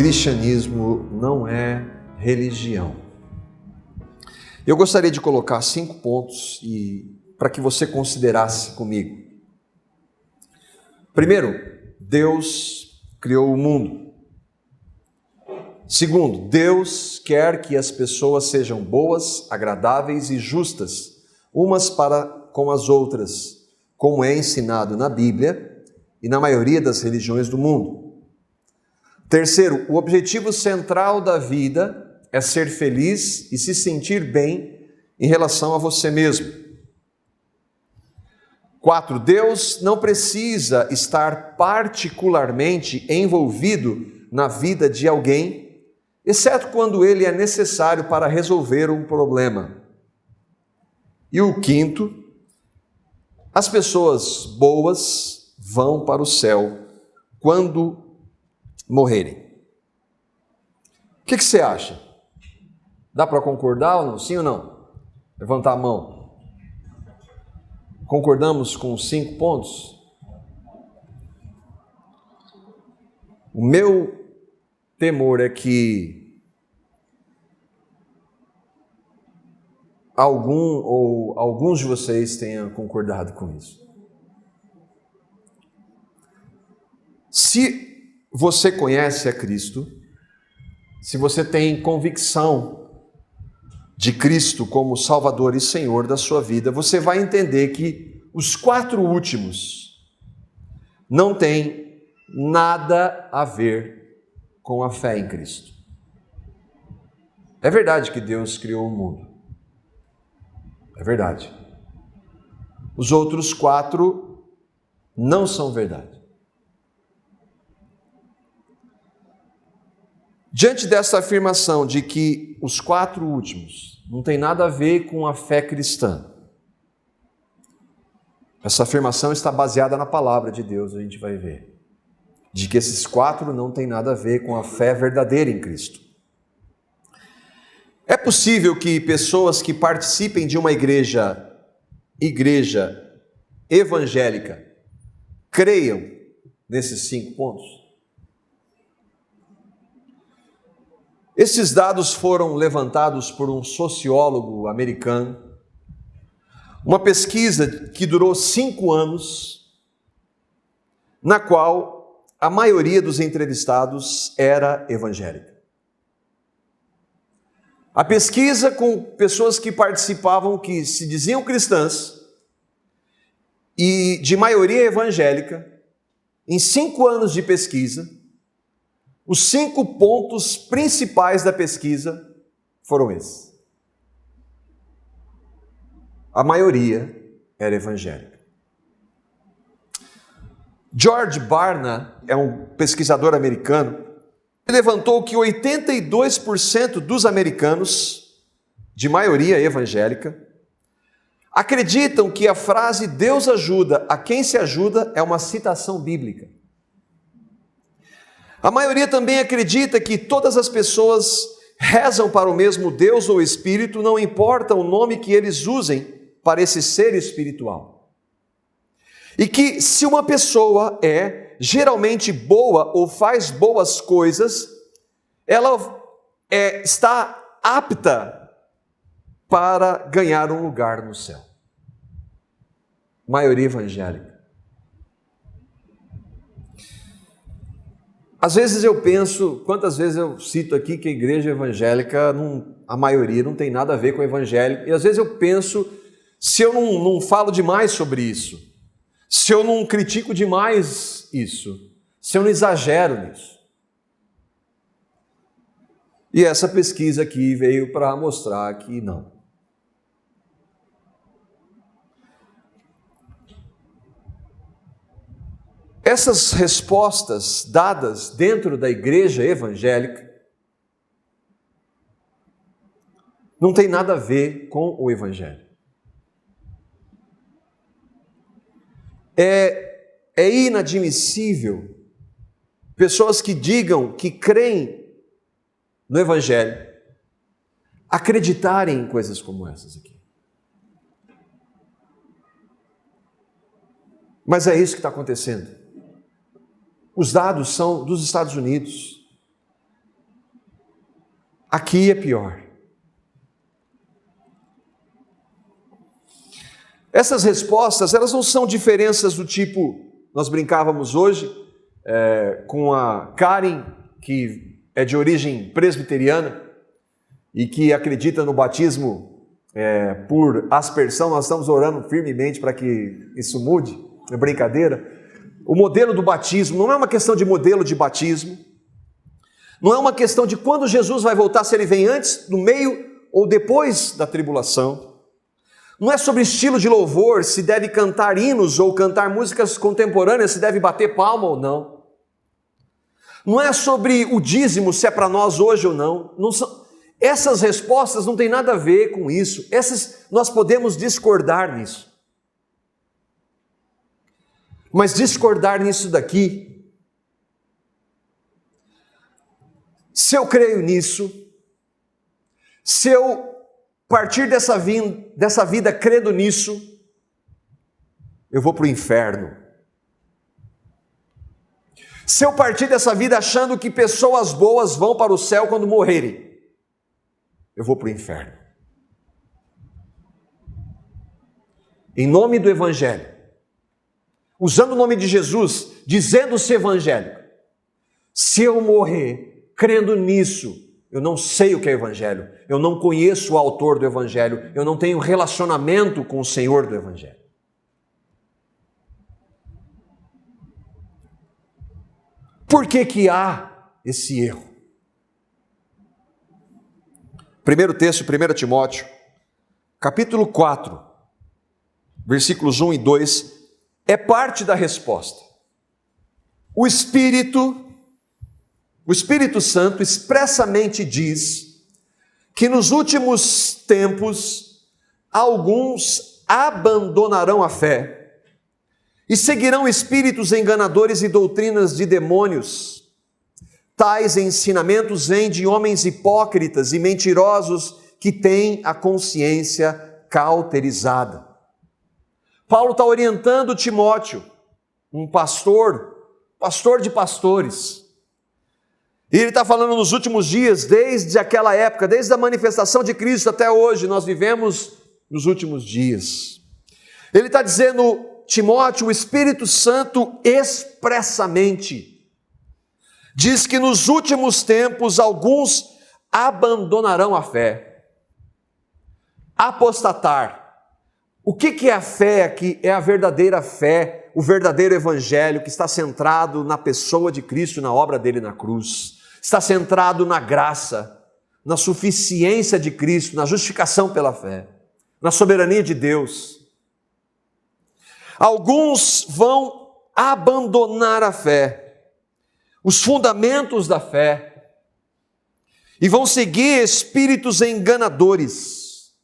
cristianismo não é religião. Eu gostaria de colocar 5 pontos para que você considerasse comigo. Primeiro, Deus criou o mundo. Segundo, Deus quer que as pessoas sejam boas, agradáveis e justas, umas para com as outras, como é ensinado na Bíblia e na maioria das religiões do mundo. Terceiro, o objetivo central da vida é ser feliz e se sentir bem em relação a você mesmo. 4, Deus não precisa estar particularmente envolvido na vida de alguém, exceto quando ele é necessário para resolver um problema. E o 5, as pessoas boas vão para o céu quando morrerem. O que você acha? Dá para concordar ou não? Sim ou não? Levantar a mão. Concordamos com os 5 pontos? O meu temor é que alguns de vocês tenham concordado com isso. Se você conhece a Cristo, se você tem convicção de Cristo como Salvador e Senhor da sua vida, você vai entender que os 4 últimos não têm nada a ver com a fé em Cristo. É verdade que Deus criou o mundo. É verdade. Os outros 4 não são verdade. Diante dessa afirmação de que os 4 últimos não tem nada a ver com a fé cristã, essa afirmação está baseada na palavra de Deus, a gente vai ver, de que esses 4 não tem nada a ver com a fé verdadeira em Cristo. É possível que pessoas que participem de uma igreja evangélica creiam nesses 5 pontos? Esses dados foram levantados por um sociólogo americano, uma pesquisa que durou 5 anos, na qual a maioria dos entrevistados era evangélica. A pesquisa com pessoas que participavam, que se diziam cristãs, e de maioria evangélica, em 5 anos de pesquisa, os 5 pontos principais da pesquisa foram esses. A maioria era evangélica. George Barna é um pesquisador americano. Ele levantou que 82% dos americanos, de maioria evangélica, acreditam que a frase "Deus ajuda a quem se ajuda" é uma citação bíblica. A maioria também acredita que todas as pessoas rezam para o mesmo Deus ou Espírito, não importa o nome que eles usem para esse ser espiritual. E que se uma pessoa é geralmente boa ou faz boas coisas, ela está apta para ganhar um lugar no céu. Maioria evangélica. Às vezes eu penso, quantas vezes eu cito aqui que a igreja evangélica, a maioria não tem nada a ver com o evangélico, e às vezes eu penso, se eu não falo demais sobre isso, se eu não critico demais isso, se eu não exagero nisso. E essa pesquisa aqui veio para mostrar que não. Essas respostas dadas dentro da igreja evangélica não tem nada a ver com o evangelho. É inadmissível pessoas que digam que creem no evangelho acreditarem em coisas como essas aqui. Mas é isso que está acontecendo. Os dados são dos Estados Unidos. aqui é pior. Essas respostas, elas não são diferenças do tipo, nós brincávamos hoje com a Karen, que é de origem presbiteriana e que acredita no batismo por aspersão. Nós estamos orando firmemente para que isso mude, é brincadeira. O modelo do batismo não é uma questão de modelo de batismo, não é uma questão de quando Jesus vai voltar, se ele vem antes, no meio ou depois da tribulação. Não é sobre estilo de louvor, se deve cantar hinos ou cantar músicas contemporâneas, se deve bater palma ou não. Não é sobre o dízimo, se é para nós hoje ou não. Essas respostas não têm nada a ver com isso. Nós podemos discordar nisso. Mas discordar nisso daqui, se eu creio nisso, se eu partir dessa vida crendo nisso, eu vou para o inferno. Se eu partir dessa vida achando que pessoas boas vão para o céu quando morrerem, eu vou para o inferno. Em nome do Evangelho, usando o nome de Jesus, dizendo-se evangélico, se eu morrer crendo nisso, eu não sei o que é Evangelho, eu não conheço o autor do Evangelho, eu não tenho relacionamento com o Senhor do Evangelho. Por que há esse erro? Primeiro texto, 1 Timóteo, capítulo 4, versículos 1 e 2, é parte da resposta. O Espírito Santo expressamente diz que nos últimos tempos alguns abandonarão a fé e seguirão espíritos enganadores e doutrinas de demônios. Tais ensinamentos vêm de homens hipócritas e mentirosos que têm a consciência cauterizada. Paulo está orientando Timóteo, um pastor de pastores. E ele está falando nos últimos dias, desde aquela época, desde a manifestação de Cristo até hoje, nós vivemos nos últimos dias. Ele está dizendo, Timóteo, o Espírito Santo expressamente diz que nos últimos tempos alguns abandonarão a fé. Apostatar. O que é a fé aqui? É a verdadeira fé, o verdadeiro evangelho que está centrado na pessoa de Cristo, na obra dele na cruz. Está centrado na graça, na suficiência de Cristo, na justificação pela fé, na soberania de Deus. Alguns vão abandonar a fé, os fundamentos da fé, e vão seguir espíritos enganadores,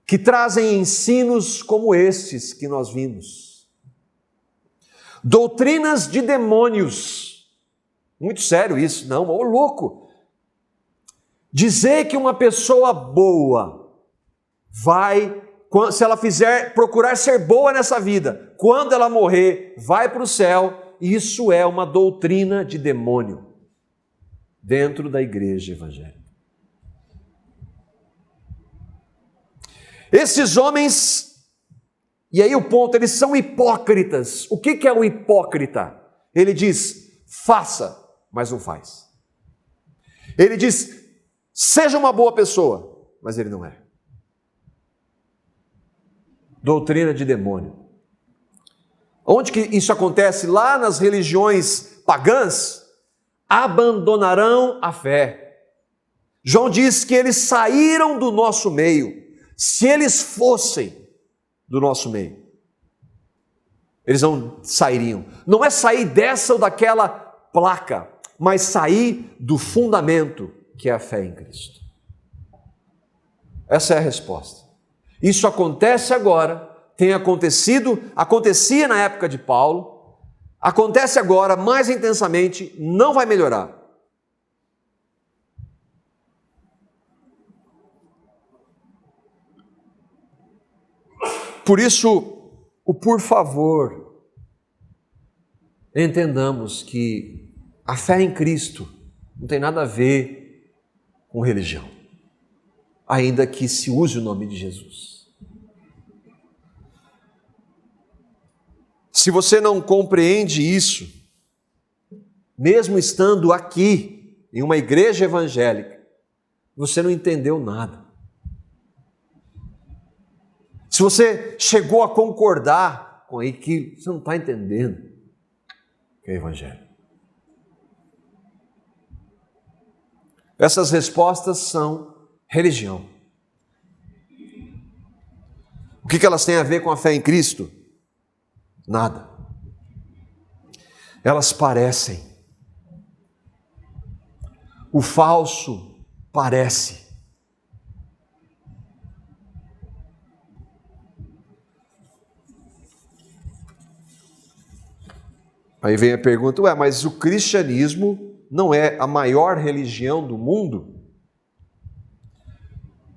que trazem ensinos como estes que nós vimos. Doutrinas de demônios. Muito sério isso, não, ô louco. Dizer que uma pessoa boa vai, se ela procurar ser boa nessa vida, quando ela morrer, vai para o céu, isso é uma doutrina de demônio dentro da igreja evangélica. Esses homens, e aí o ponto, eles são hipócritas. O que é o hipócrita? Ele diz, faça, mas não faz. Ele diz, seja uma boa pessoa, mas ele não é. Doutrina de demônio. Onde que isso acontece? Lá nas religiões pagãs, abandonarão a fé. João diz que eles saíram do nosso meio. Se eles fossem do nosso meio, eles não sairiam. Não é sair dessa ou daquela placa, mas sair do fundamento que é a fé em Cristo. Essa é a resposta. Isso acontece agora, tem acontecido, acontecia na época de Paulo, acontece agora mais intensamente, não vai melhorar. Por isso, por favor, entendamos que a fé em Cristo não tem nada a ver com religião, ainda que se use o nome de Jesus. Se você não compreende isso, mesmo estando aqui em uma igreja evangélica, você não entendeu nada. Se você chegou a concordar com aquilo, você não está entendendo o que é evangelho. Essas respostas são religião. O que elas têm a ver com a fé em Cristo? Nada. Elas parecem. O falso parece. Aí vem a pergunta, mas o cristianismo não é a maior religião do mundo?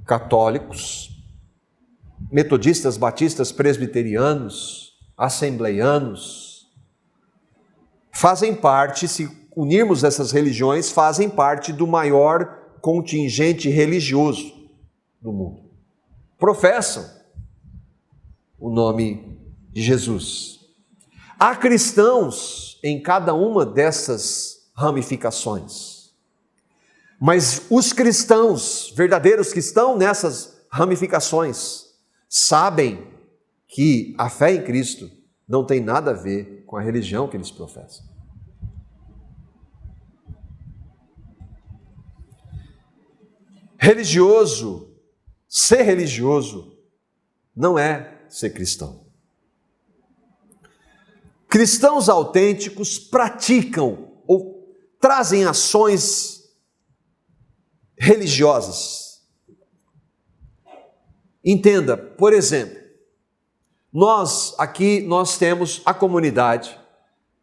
Católicos, metodistas, batistas, presbiterianos, assembleianos, fazem parte, se unirmos essas religiões, fazem parte do maior contingente religioso do mundo. Professam o nome de Jesus. Há cristãos em cada uma dessas ramificações. Mas os cristãos, verdadeiros que estão nessas ramificações, sabem que a fé em Cristo não tem nada a ver com a religião que eles professam. Ser religioso não é ser cristão. Cristãos autênticos praticam ou trazem ações religiosas. Entenda, por exemplo, nós temos a comunidade.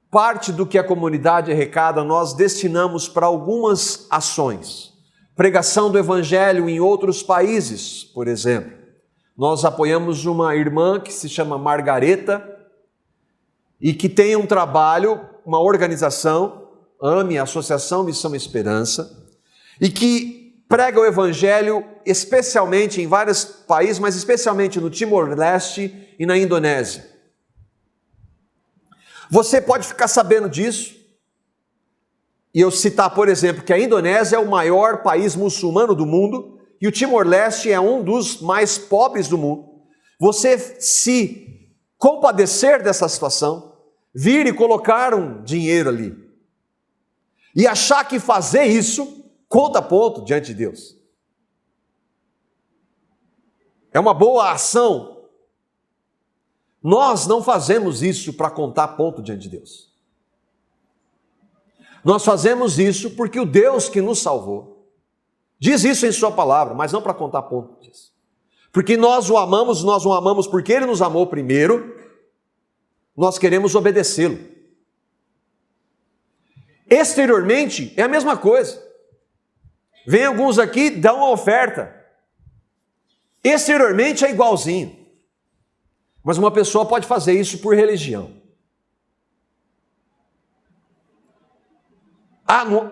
Parte do que a comunidade arrecada nós destinamos para algumas ações. Pregação do evangelho em outros países, por exemplo. Nós apoiamos uma irmã que se chama Margareta e que tem um trabalho, uma organização, AME, Associação Missão Esperança, e que prega o evangelho especialmente em vários países, mas especialmente no Timor-Leste e na Indonésia. Você pode ficar sabendo disso, e eu citar, por exemplo, que a Indonésia é o maior país muçulmano do mundo, e o Timor-Leste é um dos mais pobres do mundo. Você se compadecer dessa situação, vir e colocar um dinheiro ali, e achar que fazer isso conta ponto diante de Deus. É uma boa ação. Nós não fazemos isso para contar ponto diante de Deus. Nós fazemos isso porque o Deus que nos salvou diz isso em sua palavra, mas não para contar ponto disso. Porque nós o amamos porque Ele nos amou primeiro, nós queremos obedecê-lo. Exteriormente é a mesma coisa. Vem alguns aqui, dão uma oferta. Exteriormente é igualzinho. Mas uma pessoa pode fazer isso por religião.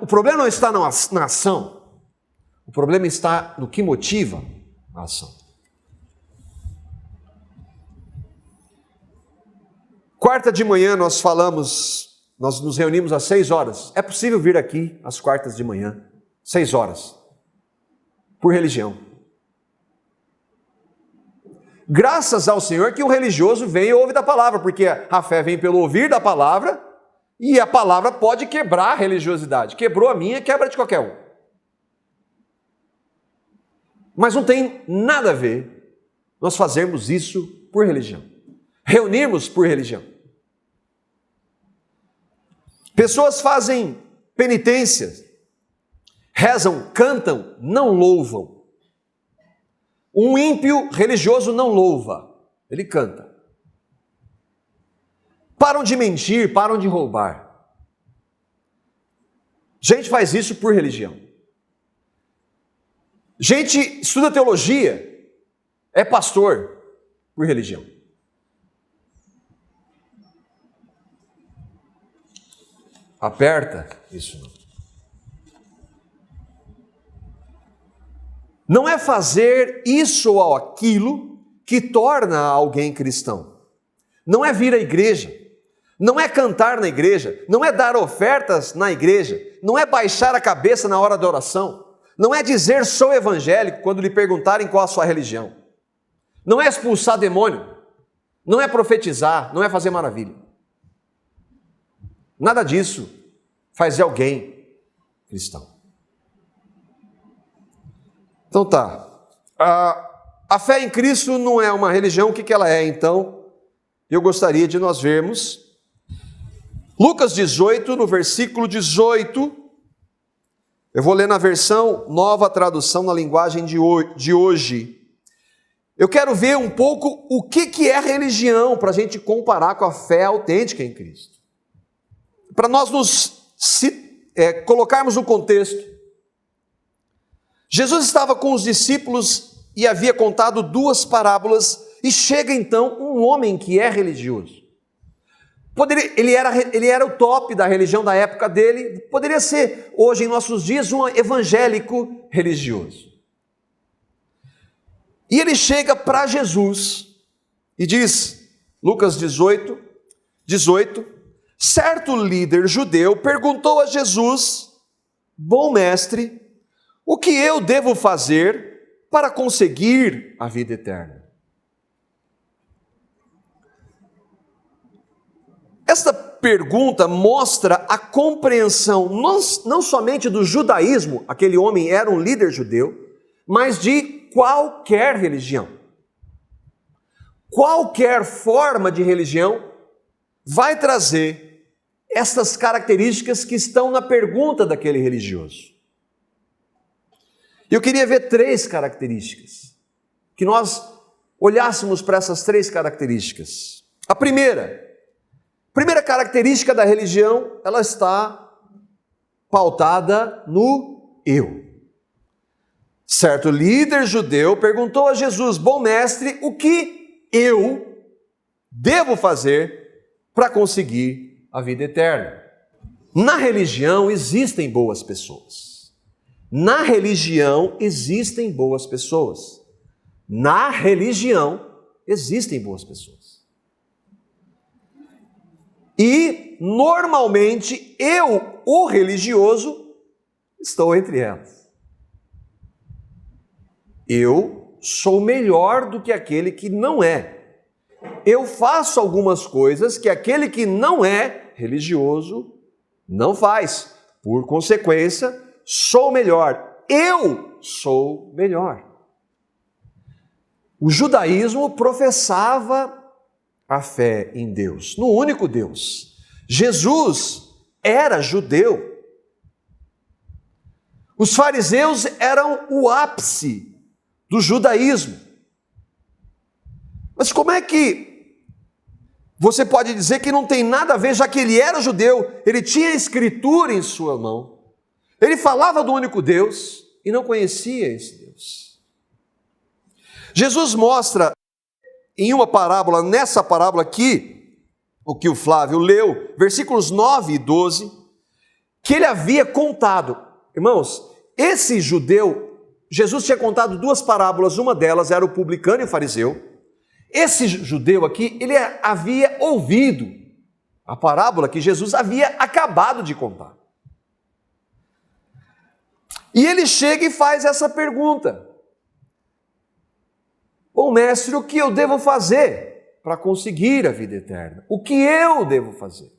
O problema não está na ação. O problema está no que motiva a ação. Quarta de manhã nós nos reunimos às 6 horas. É possível vir aqui às quartas de manhã, 6 horas, por religião. Graças ao Senhor que o religioso vem e ouve da palavra, porque a fé vem pelo ouvir da palavra, e a palavra pode quebrar a religiosidade. Quebrou a minha, quebra de qualquer um. Mas não tem nada a ver nós fazermos isso por religião. Reunirmos por religião. Pessoas fazem penitências, rezam, cantam, não louvam. Um ímpio religioso não louva, ele canta. Param de mentir, param de roubar. Gente faz isso por religião. Gente estuda teologia, é pastor por religião. Aperta isso não. não é fazer isso ou aquilo que torna alguém cristão. Não é vir à igreja, não é cantar na igreja, não é dar ofertas na igreja, não é baixar a cabeça na hora da oração, não é dizer sou evangélico quando lhe perguntarem qual a sua religião, não é expulsar demônio, não é profetizar, não é fazer maravilha. Nada disso faz de alguém cristão. Então tá, a fé em Cristo não é uma religião, o que ela é então? Eu gostaria de nós vermos Lucas 18, no versículo 18, eu vou ler na versão Nova Tradução, na linguagem de hoje. Eu quero ver um pouco o que é religião, para a gente comparar com a fé autêntica em Cristo. Para nós colocarmos no contexto. Jesus estava com os discípulos e havia contado 2 parábolas, e chega então um homem que é religioso. Ele era o top da religião da época dele, poderia ser hoje em nossos dias um evangélico religioso. E ele chega para Jesus e diz, Lucas 18, certo líder judeu perguntou a Jesus, bom mestre, o que eu devo fazer para conseguir a vida eterna? Esta pergunta mostra a compreensão não somente do judaísmo, aquele homem era um líder judeu, mas de qualquer religião. Qualquer forma de religião vai trazer essas características que estão na pergunta daquele religioso. Eu queria ver 3 características, que nós olhássemos para essas 3 características. A primeira característica da religião, ela está pautada no eu. Certo líder judeu perguntou a Jesus, bom mestre, o que eu devo fazer para conseguir a vida eterna? Na religião existem boas pessoas. Na religião existem boas pessoas. Na religião existem boas pessoas. E, normalmente, eu, o religioso, estou entre elas. Eu sou melhor do que aquele que não é. Eu faço algumas coisas que aquele que não é religioso não faz. Por consequência, sou melhor. Eu sou melhor. O judaísmo professava a fé em Deus, no único Deus. Jesus era judeu. Os fariseus eram o ápice do judaísmo. Mas como é que você pode dizer que não tem nada a ver, já que ele era judeu, ele tinha a escritura em sua mão, ele falava do único Deus e não conhecia esse Deus? Jesus mostra em uma parábola, nessa parábola aqui, o que o Flávio leu, versículos 9 e 12, que ele havia contado. Irmãos, esse judeu, Jesus tinha contado 2 parábolas, uma delas era o publicano e o fariseu. Esse judeu aqui, ele havia ouvido a parábola que Jesus havia acabado de contar. E ele chega e faz essa pergunta. Bom mestre, o que eu devo fazer para conseguir a vida eterna? O que eu devo fazer?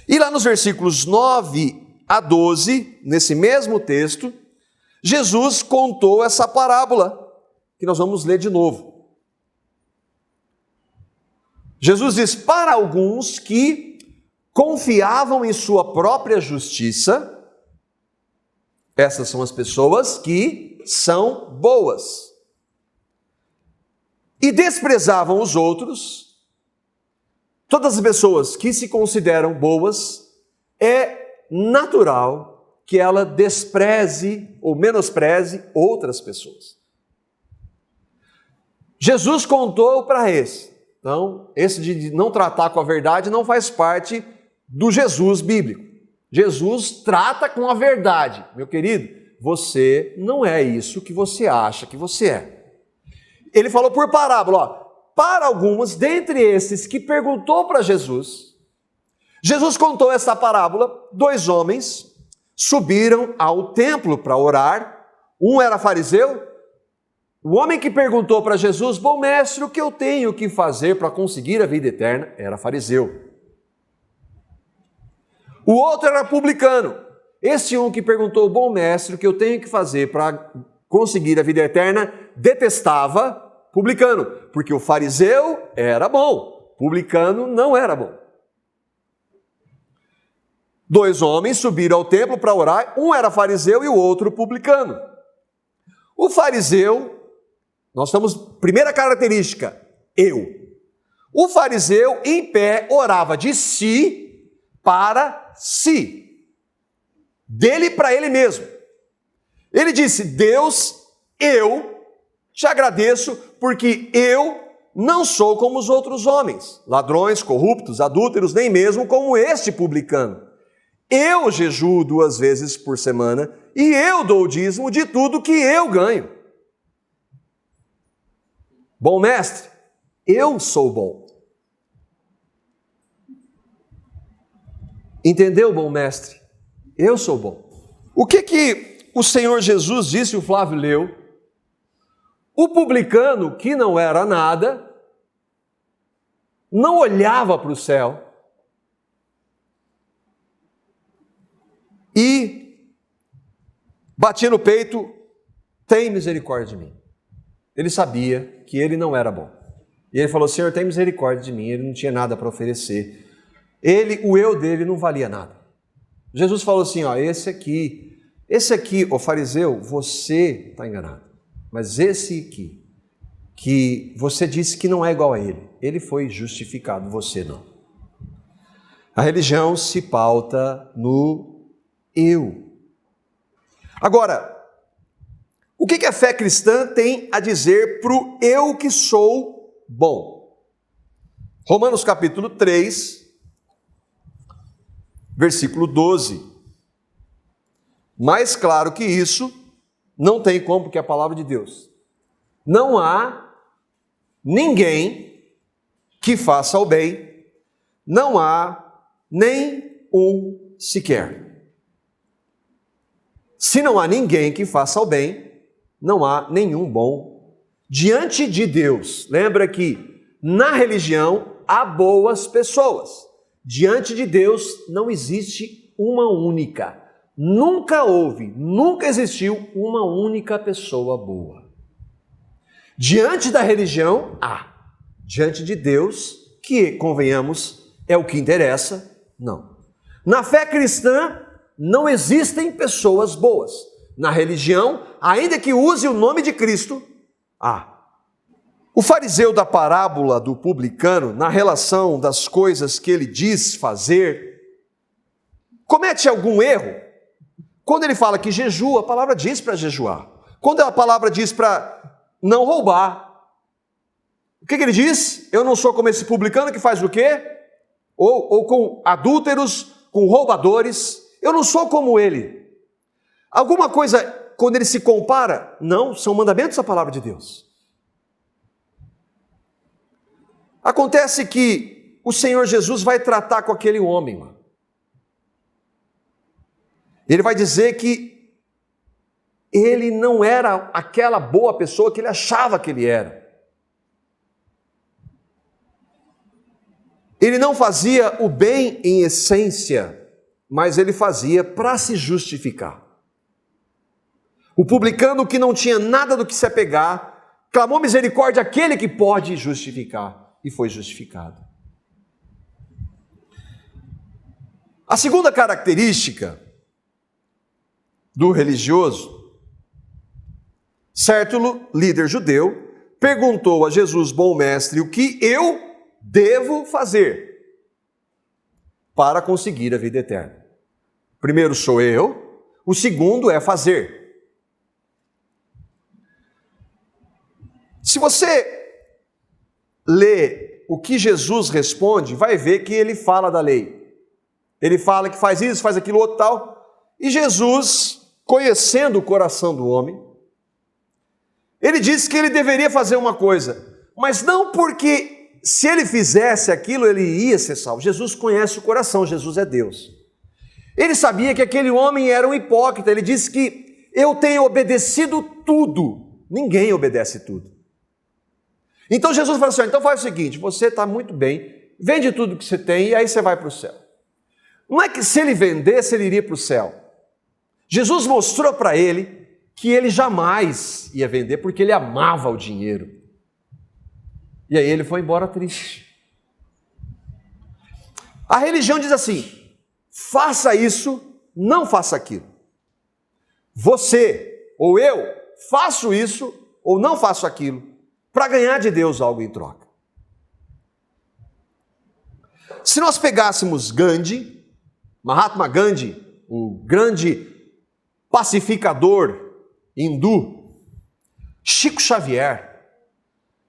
E lá nos versículos 9 a 12, nesse mesmo texto, Jesus contou essa parábola, que nós vamos ler de novo. Jesus diz, para alguns que confiavam em sua própria justiça, essas são as pessoas que são boas, e desprezavam os outros, todas as pessoas que se consideram boas, é natural que ela despreze ou menospreze outras pessoas. Jesus contou para esse. Então, esse de não tratar com a verdade não faz parte do Jesus bíblico. Jesus trata com a verdade, meu querido. você não é isso que você acha que você é. Ele falou por parábola, ó, para alguns, dentre esses que perguntou para Jesus, Jesus contou essa parábola, 2 homens subiram ao templo para orar, um era fariseu, o homem que perguntou para Jesus, bom mestre, o que eu tenho que fazer para conseguir a vida eterna, era fariseu. O outro era publicano. Esse um que perguntou, bom mestre, o que eu tenho que fazer para conseguir a vida eterna, detestava publicano, porque o fariseu era bom, publicano não era bom. 2 homens subiram ao templo para orar, um era fariseu e o outro publicano. O fariseu, nós estamos, primeira característica, eu. O fariseu em pé orava de si para si, dele para ele mesmo. Ele disse, Deus, eu te agradeço porque eu não sou como os outros homens, ladrões, corruptos, adúlteros, nem mesmo como este publicano. Eu jejuo 2 vezes por semana e eu dou o dízimo de tudo que eu ganho. Bom mestre, eu sou bom. Entendeu, bom mestre? Eu sou bom. O que o Senhor Jesus disse, o Flávio leu? O publicano, que não era nada, não olhava para o céu e batia no peito, tem misericórdia de mim. Ele sabia que ele não era bom. E ele falou, Senhor, tem misericórdia de mim, ele não tinha nada para oferecer. O eu dele não valia nada. Jesus falou assim, ó, esse aqui, ó fariseu, você está enganado. Mas esse aqui, que você disse que não é igual a ele foi justificado, você não. A religião se pauta no eu. Agora, o que a fé cristã tem a dizer para o eu que sou bom? Romanos capítulo 3, versículo 12. Mais claro que isso, não tem como, porque é a palavra de Deus. Não há ninguém que faça o bem, não há nem um sequer. Se não há ninguém que faça o bem, não há nenhum bom diante de Deus. Lembra que na religião há boas pessoas. Diante de Deus não existe uma única. Nunca houve, nunca existiu uma única pessoa boa. Diante da religião, há. Diante de Deus, que, convenhamos, é o que interessa, não. Na fé cristã, não existem pessoas boas. Na religião, ainda que use o nome de Cristo, há. O fariseu da parábola do publicano, na relação das coisas que ele diz fazer, comete algum erro? Quando ele fala que jejua, a palavra diz para jejuar. Quando a palavra diz para não roubar, o que ele diz? Eu não sou como esse publicano que faz o quê? Ou com adúlteros, com roubadores. Eu não sou como ele. Alguma coisa, quando ele se compara? Não, são mandamentos da palavra de Deus. Acontece que o Senhor Jesus vai tratar com aquele homem, mano. Ele vai dizer que ele não era aquela boa pessoa que ele achava que ele era. Ele não fazia o bem em essência, mas ele fazia para se justificar. O publicano que não tinha nada do que se apegar, clamou misericórdia àquele que pode justificar, e foi justificado. A segunda característica do religioso, certo líder judeu perguntou a Jesus, bom mestre, o que eu devo fazer para conseguir a vida eterna? Primeiro sou eu, o segundo é fazer. Se você lê o que Jesus responde, vai ver que ele fala da lei. Ele fala que faz isso, faz aquilo, outro tal. E Jesus conhecendo o coração do homem, ele disse que ele deveria fazer uma coisa, mas não porque se ele fizesse aquilo ele ia ser salvo. Jesus conhece o coração, Jesus é Deus. Ele sabia que aquele homem era um hipócrita, ele disse que eu tenho obedecido tudo. Ninguém obedece tudo. Então Jesus falou assim, então faz o seguinte, você está muito bem, vende tudo que você tem e aí você vai para o céu. Não é que se ele vendesse ele iria para o céu. Jesus mostrou para ele que ele jamais ia vender porque ele amava o dinheiro. E aí ele foi embora triste. A religião diz assim, faça isso, não faça aquilo. Você ou eu faço isso ou não faço aquilo para ganhar de Deus algo em troca. Se nós pegássemos Gandhi, Mahatma Gandhi, o grande pacificador hindu, Chico Xavier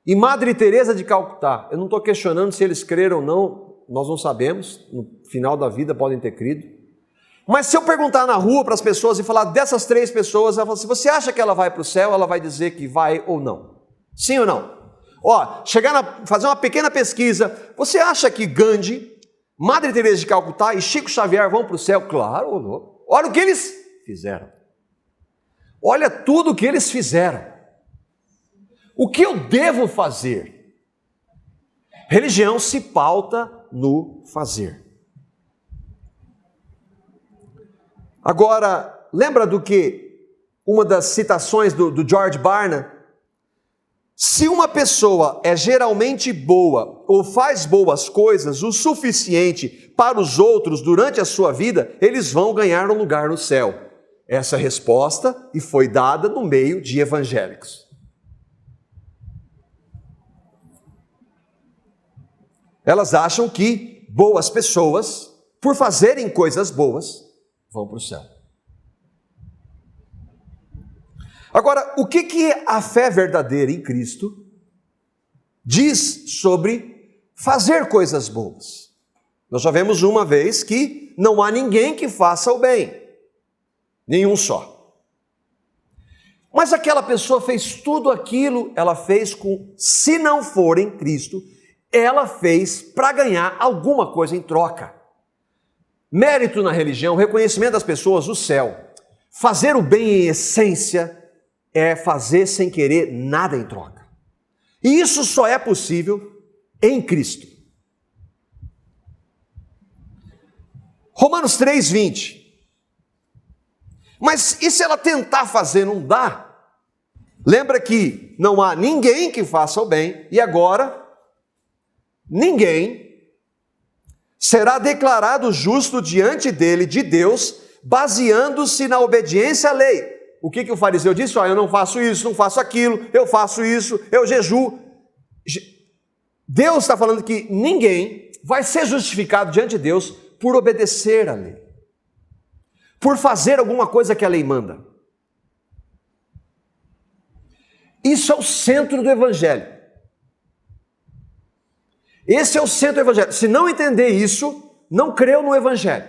e Madre Teresa de Calcutá, eu não estou questionando se eles creram ou não, nós não sabemos, no final da vida podem ter crido, mas se eu perguntar na rua para as pessoas e falar dessas 3 pessoas, ela fala assim, você acha que ela vai para o céu? Ela vai dizer que vai ou não. Sim ou não? Ó, fazer uma pequena pesquisa, você acha que Gandhi, Madre Teresa de Calcutá e Chico Xavier vão para o céu? Claro, não. Olha o que eles fizeram. Olha tudo o que eles fizeram. O que eu devo fazer? Religião se pauta no fazer. Agora, lembra do que uma das citações do George Barna? Se uma pessoa é geralmente boa ou faz boas coisas o suficiente para os outros durante a sua vida, eles vão ganhar um lugar no céu. Essa é a resposta e foi dada no meio de evangélicos. Elas acham que boas pessoas, por fazerem coisas boas, vão para o céu. Agora, o que a fé verdadeira em Cristo diz sobre fazer coisas boas? Nós já vimos uma vez que não há ninguém que faça o bem, nenhum só. Mas aquela pessoa fez tudo aquilo, ela fez se não for em Cristo, ela fez para ganhar alguma coisa em troca. Mérito na religião, reconhecimento das pessoas, o céu. Fazer o bem em essência é fazer sem querer nada em troca. E isso só é possível em Cristo. Romanos 3:20. Mas e se ela tentar fazer, não dá? Lembra que não há ninguém que faça o bem, e agora ninguém será declarado justo diante dele, de Deus, baseando-se na obediência à lei. O que o fariseu disse? Eu não faço isso, não faço aquilo, eu faço isso, eu jejuo. Deus está falando que ninguém vai ser justificado diante de Deus por obedecer à lei, por fazer alguma coisa que a lei manda. Isso é o centro do Evangelho. Esse é o centro do Evangelho. Se não entender isso, não creu no Evangelho.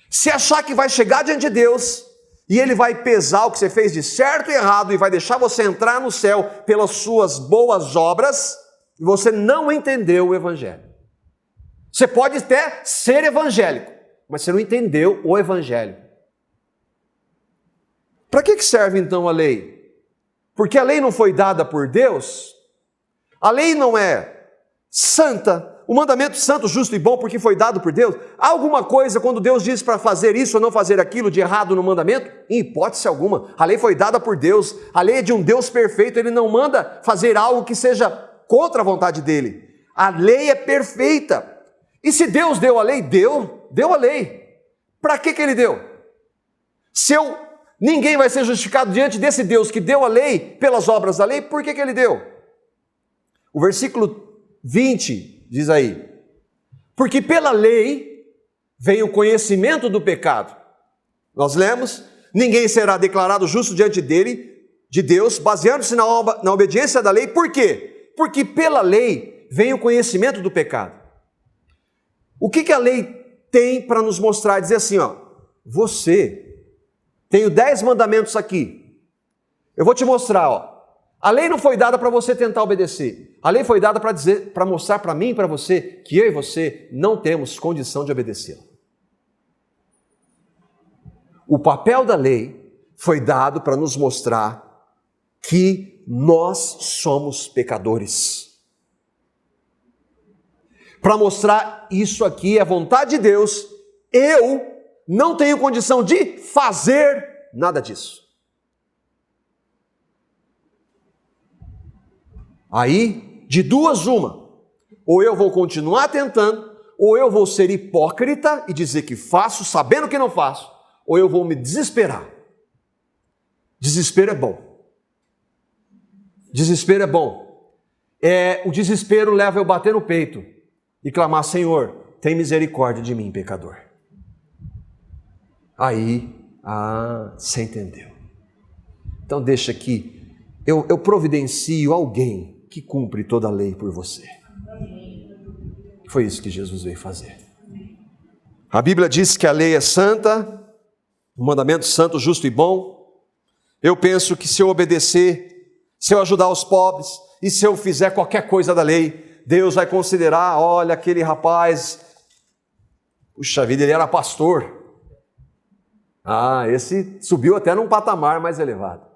Se achar que vai chegar diante de Deus e Ele vai pesar o que você fez de certo e errado e vai deixar você entrar no céu pelas suas boas obras, você não entendeu o Evangelho. Você pode até ser evangélico, mas você não entendeu o Evangelho. Para que serve então a lei? Porque a lei não foi dada por Deus? A lei não é santa, o mandamento santo, justo e bom, porque foi dado por Deus? Há alguma coisa quando Deus diz para fazer isso ou não fazer aquilo de errado no mandamento? Em hipótese alguma. A lei foi dada por Deus, a lei é de um Deus perfeito, Ele não manda fazer algo que seja contra a vontade dEle. A lei é perfeita. E se Deus deu a lei, deu a lei. Para que Ele deu? Ninguém vai ser justificado diante desse Deus que deu a lei pelas obras da lei, por que Ele deu? O versículo 20 diz aí: porque pela lei vem o conhecimento do pecado. Nós lemos: ninguém será declarado justo diante dele, de Deus, baseando-se na obediência da lei. Por quê? Porque pela lei vem o conhecimento do pecado. O que a lei tem para nos mostrar? Dizer assim, ó, você Tenho 10 mandamentos aqui. Eu vou te mostrar, ó. A lei não foi dada para você tentar obedecer. A lei foi dada para mostrar para mim e para você que eu e você não temos condição de obedecê-la. O papel da lei foi dado para nos mostrar que nós somos pecadores. Para mostrar isso aqui é a vontade de Deus, eu não tenho condição de fazer nada disso. Aí, de duas uma, ou eu vou continuar tentando, ou eu vou ser hipócrita e dizer que faço, sabendo que não faço, ou eu vou me desesperar. Desespero é bom. Desespero é bom. O desespero leva eu a bater no peito e clamar: Senhor, tem misericórdia de mim, pecador. Aí, você entendeu. Então deixa aqui, eu providencio alguém que cumpre toda a lei por você. Foi isso que Jesus veio fazer. A Bíblia diz que a lei é santa, o mandamento santo, justo e bom. Eu penso que se eu obedecer, se eu ajudar os pobres, e se eu fizer qualquer coisa da lei, Deus vai considerar: olha, aquele rapaz, puxa vida, ele era pastor. Esse subiu até num patamar mais elevado.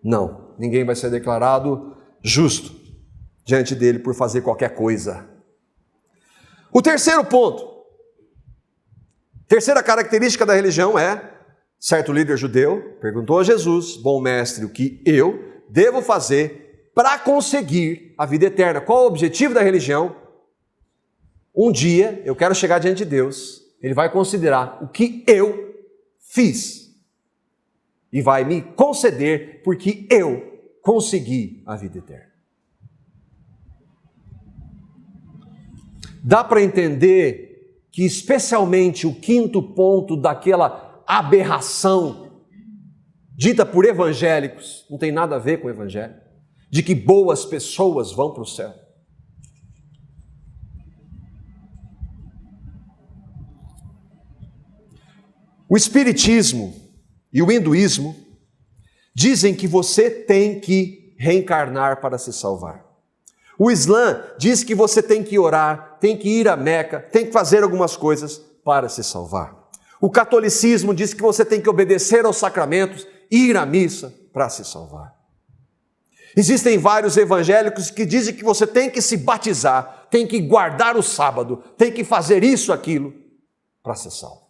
Não, ninguém vai ser declarado justo diante dele por fazer qualquer coisa. O terceiro ponto, terceira característica da religião é: certo líder judeu perguntou a Jesus: bom mestre, o que eu devo fazer para conseguir a vida eterna? Qual o objetivo da religião? Um dia eu quero chegar diante de Deus, Ele vai considerar o que eu fiz e vai me conceder porque eu consegui a vida eterna. Dá para entender que especialmente o quinto ponto daquela aberração dita por evangélicos, não tem nada a ver com o evangelho, de que boas pessoas vão para o céu. O espiritismo e o hinduísmo dizem que você tem que reencarnar para se salvar. O Islã diz que você tem que orar, tem que ir a Meca, tem que fazer algumas coisas para se salvar. O catolicismo diz que você tem que obedecer aos sacramentos, ir à missa para se salvar. Existem vários evangélicos que dizem que você tem que se batizar, tem que guardar o sábado, tem que fazer isso, aquilo, para ser salvo.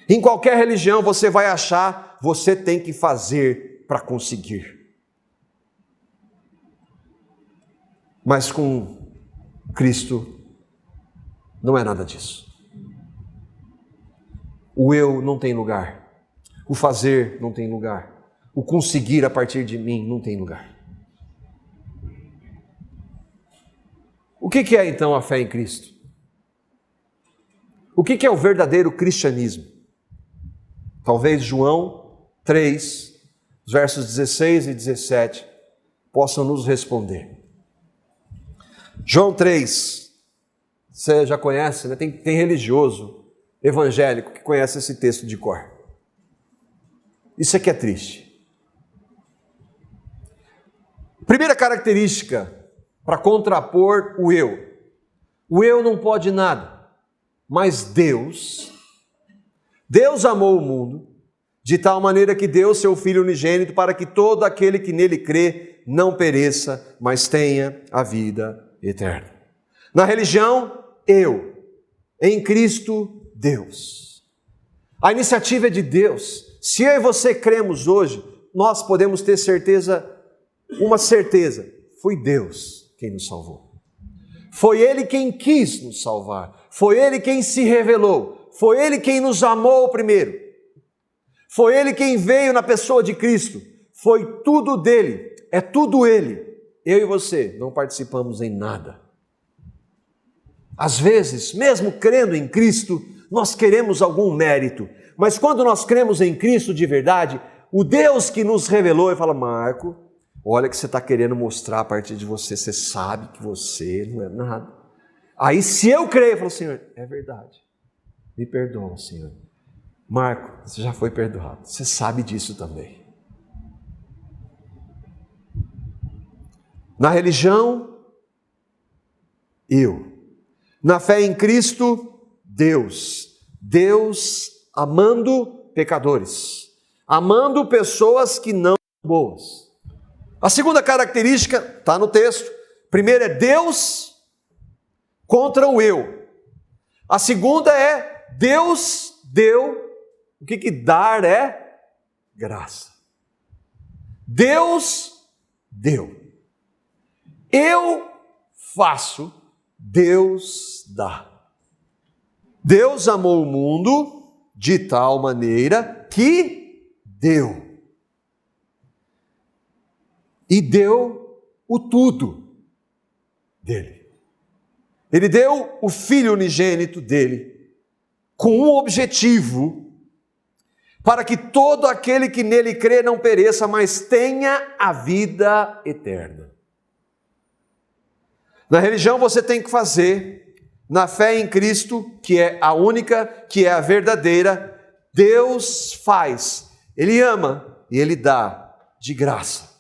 Em qualquer religião você vai achar, você tem que fazer para conseguir. Mas com Cristo não é nada disso. O eu não tem lugar. O fazer não tem lugar. O conseguir a partir de mim não tem lugar. O que é então a fé em Cristo? O que é o verdadeiro cristianismo? Talvez João 3, versos 16 e 17, possam nos responder. João 3, você já conhece, né? Tem religioso, evangélico, que conhece esse texto de cor. Isso aqui é triste. Primeira característica para contrapor o eu. O eu não pode nada, mas Deus amou o mundo de tal maneira que deu seu Filho unigênito para que todo aquele que nele crê não pereça, mas tenha a vida eterna. Na religião, eu. Em Cristo, Deus. A iniciativa é de Deus. Se eu e você cremos hoje, nós podemos ter certeza, uma certeza, foi Deus quem nos salvou. Foi Ele quem quis nos salvar. Foi Ele quem se revelou. Foi Ele quem nos amou primeiro. Foi Ele quem veio na pessoa de Cristo. Foi tudo dele. É tudo Ele. Eu e você não participamos em nada. Às vezes, mesmo crendo em Cristo, nós queremos algum mérito. Mas quando nós cremos em Cristo de verdade, o Deus que nos revelou e fala: Marco, olha que você está querendo mostrar a partir de você. Você sabe que você não é nada. Aí se eu creio, eu falo: Senhor, é verdade. Me perdoa, Senhor. Marco, você já foi perdoado. Você sabe disso também. Na religião, eu. Na fé em Cristo, Deus. Deus amando pecadores. Amando pessoas que não são boas. A segunda característica está no texto. Primeiro é Deus contra o eu. A segunda é Deus deu. O que dar é? Graça. Deus deu. Eu faço, Deus dá. Deus amou o mundo de tal maneira que deu. E deu o tudo dele. Ele deu o Filho unigênito dele, com um objetivo, para que todo aquele que nele crê não pereça, mas tenha a vida eterna. Na religião você tem que fazer, na fé em Cristo, que é a única, que é a verdadeira, Deus faz, Ele ama e Ele dá de graça.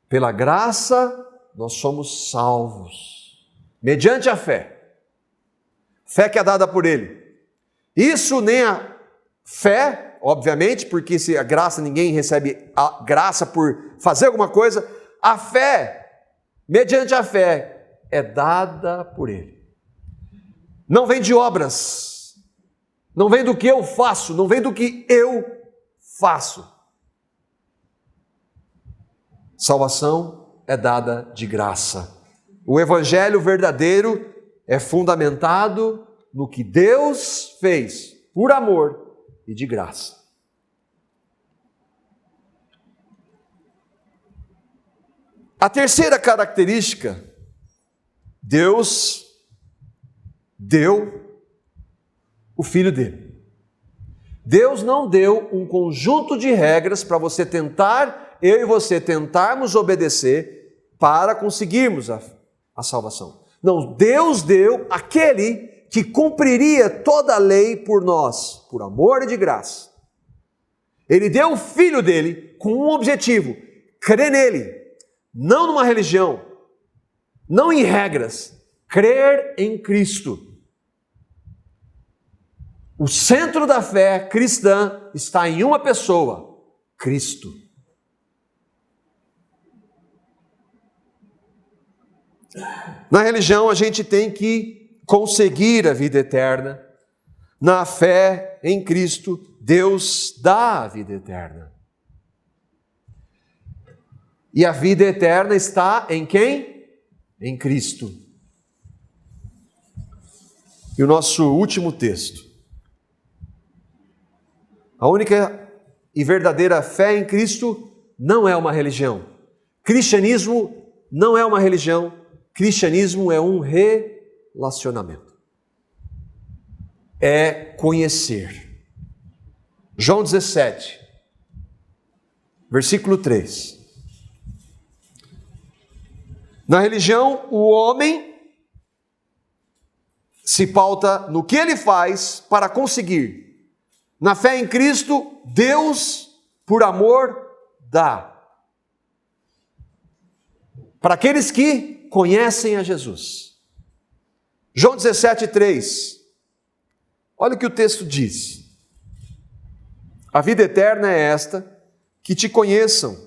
Pela graça nós somos salvos, mediante a fé. Fé que é dada por Ele. Isso nem a fé, obviamente, porque se a graça, ninguém recebe a graça por fazer alguma coisa. A fé, mediante a fé, é dada por Ele. Não vem de obras, não vem do que eu faço, não vem do que eu faço. Salvação é dada de graça. O evangelho verdadeiro é fundamentado no que Deus fez por amor e de graça. A terceira característica, Deus deu o Filho dele. Deus não deu um conjunto de regras para você tentar, eu e você tentarmos obedecer para conseguirmos a salvação. Não, Deus deu aquele que cumpriria toda a lei por nós, por amor e de graça. Ele deu o Filho dele com um objetivo, crer nele, não numa religião, não em regras, crer em Cristo. O centro da fé cristã está em uma pessoa, Cristo. Na religião a gente tem que conseguir a vida eterna. Na fé em Cristo, Deus dá a vida eterna. E a vida eterna está em quem? Em Cristo. E o nosso último texto. A única e verdadeira fé em Cristo não é uma religião. Cristianismo não é uma religião. Cristianismo é um relacionamento. É conhecer. João 17, versículo 3. Na religião, o homem se pauta no que ele faz para conseguir. Na fé em Cristo, Deus, por amor, dá. Para aqueles que conhecem a Jesus. João 17, 3. Olha o que o texto diz. A vida eterna é esta, que te conheçam,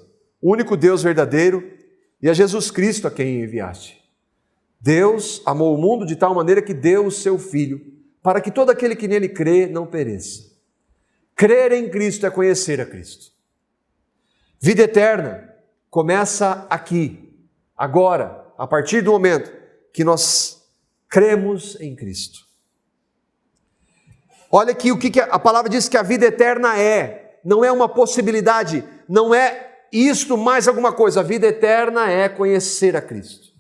o único Deus verdadeiro, e a Jesus Cristo a quem enviaste. Deus amou o mundo de tal maneira que deu o seu Filho, para que todo aquele que nele crê não pereça. Crer em Cristo é conhecer a Cristo. Vida eterna começa aqui, agora, a partir do momento que nós cremos em Cristo. Olha aqui o que a palavra diz que a vida eterna é. Não é uma possibilidade, não é isto mais alguma coisa. A vida eterna é conhecer a Cristo.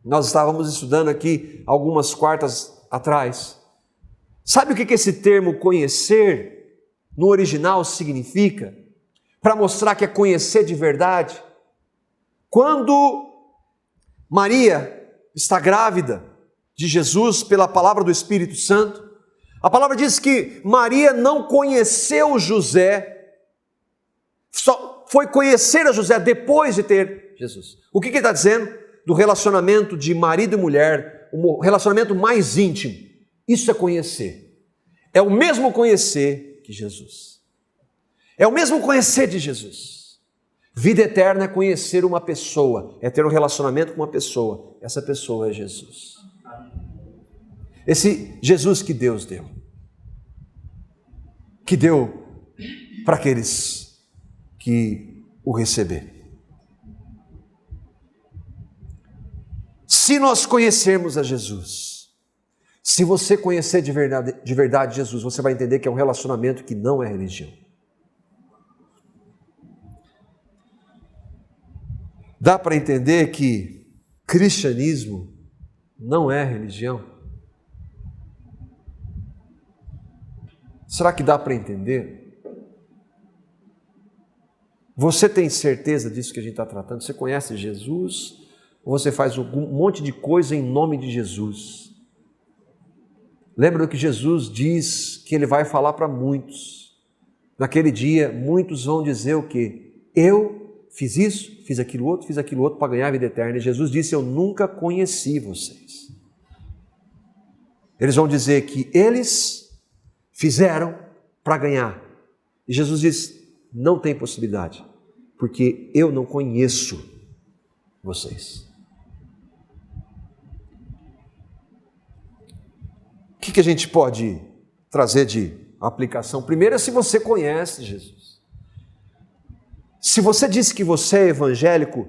Nós estávamos estudando aqui algumas quartas atrás. Sabe o que esse termo conhecer no original significa? Para mostrar que é conhecer de verdade. Quando Maria está grávida de Jesus pela palavra do Espírito Santo, A palavra diz que Maria não conheceu José, só foi conhecer a José depois de ter Jesus. O que ele está dizendo? Do relacionamento de marido e mulher, o relacionamento mais íntimo. Isso é conhecer. É o mesmo conhecer que Jesus. É o mesmo conhecer de Jesus. Vida eterna é conhecer uma pessoa, é ter um relacionamento com uma pessoa. Essa pessoa é Jesus. Esse Jesus que Deus deu. Que deu para aqueles que o receberem. Se nós conhecermos a Jesus, se você conhecer de verdade Jesus, você vai entender que é um relacionamento que não é religião. Dá para entender que cristianismo não é religião? Será que dá para entender? Você tem certeza disso que a gente está tratando? Você conhece Jesus? Ou você faz um monte de coisa em nome de Jesus? Lembra que Jesus diz que Ele vai falar para muitos. Naquele dia, muitos vão dizer o quê? Eu fiz isso, fiz aquilo outro para ganhar a vida eterna. E Jesus disse, eu nunca conheci vocês. Eles vão dizer que eles fizeram para ganhar. E Jesus diz, não tem possibilidade, porque eu não conheço vocês. O que a gente pode trazer de aplicação? Primeiro é se você conhece Jesus. Se você disse que você é evangélico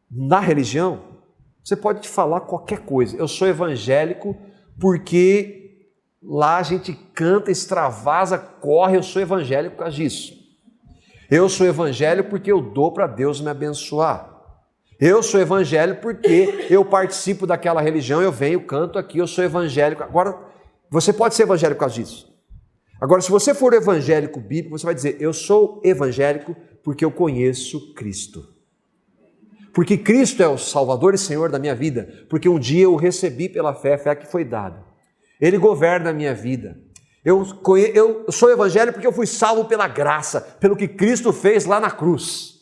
na religião, você pode falar qualquer coisa. Eu sou evangélico porque lá a gente canta, extravasa, corre, eu sou evangélico por causa disso. Eu sou evangélico porque eu dou para Deus me abençoar. Eu sou evangélico porque eu participo daquela religião, eu venho, canto aqui, eu sou evangélico. Agora, você pode ser evangélico por causa disso. Agora, se você for evangélico bíblico, você vai dizer, eu sou evangélico porque eu conheço Cristo. Porque Cristo é o Salvador e Senhor da minha vida. Porque um dia eu o recebi pela fé, a fé que foi dada. Ele governa a minha vida. Eu sou evangélico porque eu fui salvo pela graça, pelo que Cristo fez lá na cruz.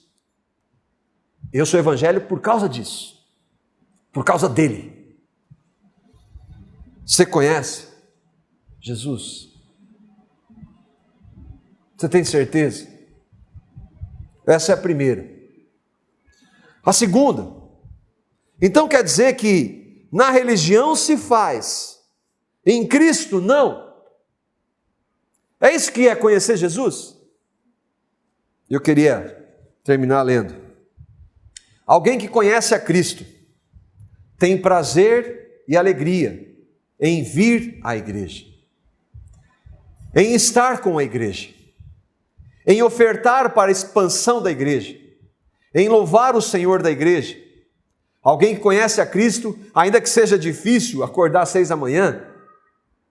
Eu sou evangélico por causa disso, por causa dele. Você conhece Jesus? Você tem certeza? Essa é a primeira. A segunda, então quer dizer que na religião se faz, em Cristo não. É isso que é conhecer Jesus? Eu queria terminar lendo. Alguém que conhece a Cristo tem prazer e alegria em vir à igreja, em estar com a igreja, em ofertar para a expansão da igreja, em louvar o Senhor da igreja. Alguém que conhece a Cristo, ainda que seja difícil acordar às 6 da manhã,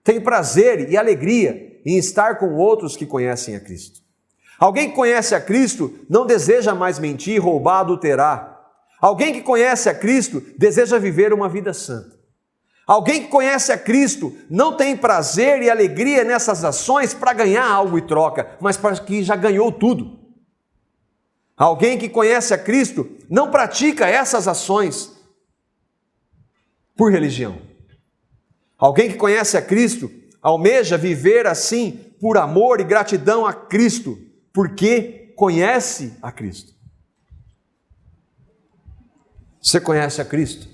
tem prazer e alegria em estar com outros que conhecem a Cristo. Alguém que conhece a Cristo não deseja mais mentir, roubar, adulterar. Alguém que conhece a Cristo deseja viver uma vida santa. Alguém que conhece a Cristo não tem prazer e alegria nessas ações para ganhar algo em troca, mas para que já ganhou tudo. Alguém que conhece a Cristo não pratica essas ações por religião. Alguém que conhece a Cristo almeja viver assim por amor e gratidão a Cristo, porque conhece a Cristo. Você conhece a Cristo?